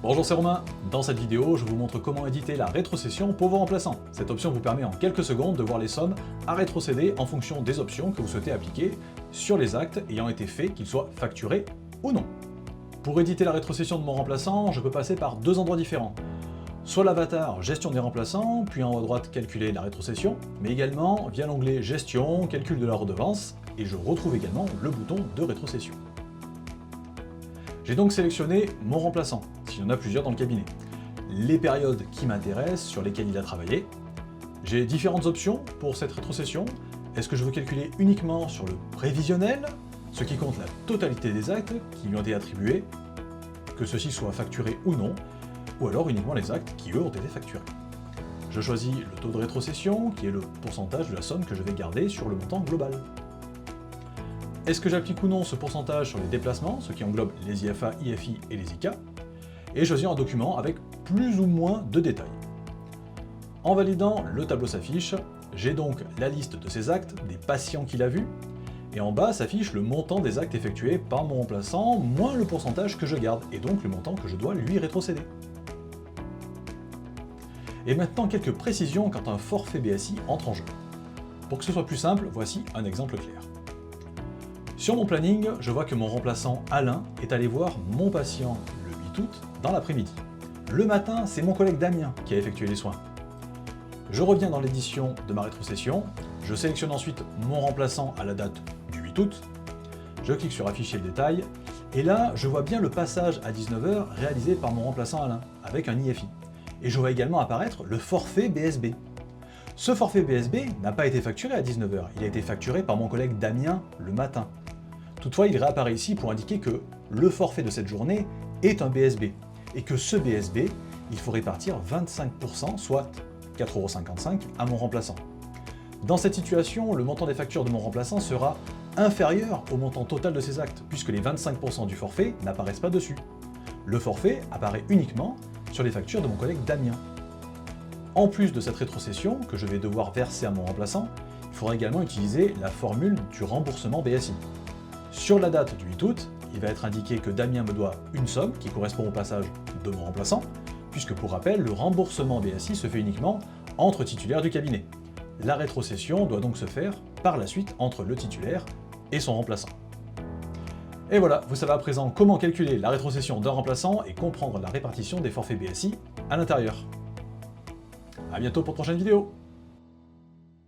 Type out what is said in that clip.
Bonjour, c'est Romain. Dans cette vidéo, je vous montre comment éditer la rétrocession pour vos remplaçants. Cette option vous permet en quelques secondes de voir les sommes à rétrocéder en fonction des options que vous souhaitez appliquer sur les actes ayant été faits, qu'ils soient facturés ou non. Pour éditer la rétrocession de mon remplaçant, je peux passer par deux endroits différents. Soit l'avatar Gestion des remplaçants, puis en haut à droite Calculer la rétrocession, mais également via l'onglet Gestion, Calcul de la redevance, et je retrouve également le bouton de rétrocession. J'ai donc sélectionné mon remplaçant, s'il y en a plusieurs dans le cabinet, les périodes qui m'intéressent, sur lesquelles il a travaillé. J'ai différentes options pour cette rétrocession. Est-ce que je veux calculer uniquement sur le prévisionnel, ce qui compte la totalité des actes qui lui ont été attribués, que ceux-ci soient facturés ou non, ou alors uniquement les actes qui eux ont été facturés. Je choisis le taux de rétrocession, qui est le pourcentage de la somme que je vais garder sur le montant global. Est-ce que j'applique ou non ce pourcentage sur les déplacements, ce qui englobe les IFA, IFI et les ICA, et je choisis un document avec plus ou moins de détails. En validant, le tableau s'affiche, j'ai donc la liste de ces actes, des patients qu'il a vus, et en bas s'affiche le montant des actes effectués par mon remplaçant, moins le pourcentage que je garde, et donc le montant que je dois lui rétrocéder. Et maintenant quelques précisions quand un forfait BSI entre en jeu. Pour que ce soit plus simple, voici un exemple clair. Sur mon planning, je vois que mon remplaçant Alain est allé voir mon patient le 8 août dans l'après-midi. Le matin, c'est mon collègue Damien qui a effectué les soins. Je reviens dans l'édition de ma rétrocession, je sélectionne ensuite mon remplaçant à la date du 8 août, je clique sur afficher le détail, et là, je vois bien le passage à 19 h réalisé par mon remplaçant Alain, avec un IFI. Et je vois également apparaître le forfait BSB. Ce forfait BSB n'a pas été facturé à 19 h, il a été facturé par mon collègue Damien le matin. Toutefois, il réapparaît ici pour indiquer que le forfait de cette journée est un BSB, et que ce BSB, il faut répartir 25%, soit 4,55 € à mon remplaçant. Dans cette situation, le montant des factures de mon remplaçant sera inférieur au montant total de ses actes, puisque les 25% du forfait n'apparaissent pas dessus. Le forfait apparaît uniquement sur les factures de mon collègue Damien. En plus de cette rétrocession que je vais devoir verser à mon remplaçant, il faudra également utiliser la formule du remboursement BSI. Sur la date du 8 août, il va être indiqué que Damien me doit une somme qui correspond au passage de mon remplaçant, puisque pour rappel, le remboursement BSI se fait uniquement entre titulaires du cabinet. La rétrocession doit donc se faire par la suite entre le titulaire et son remplaçant. Et voilà, vous savez à présent comment calculer la rétrocession d'un remplaçant et comprendre la répartition des forfaits BSI à l'intérieur. A bientôt pour de prochaines vidéos.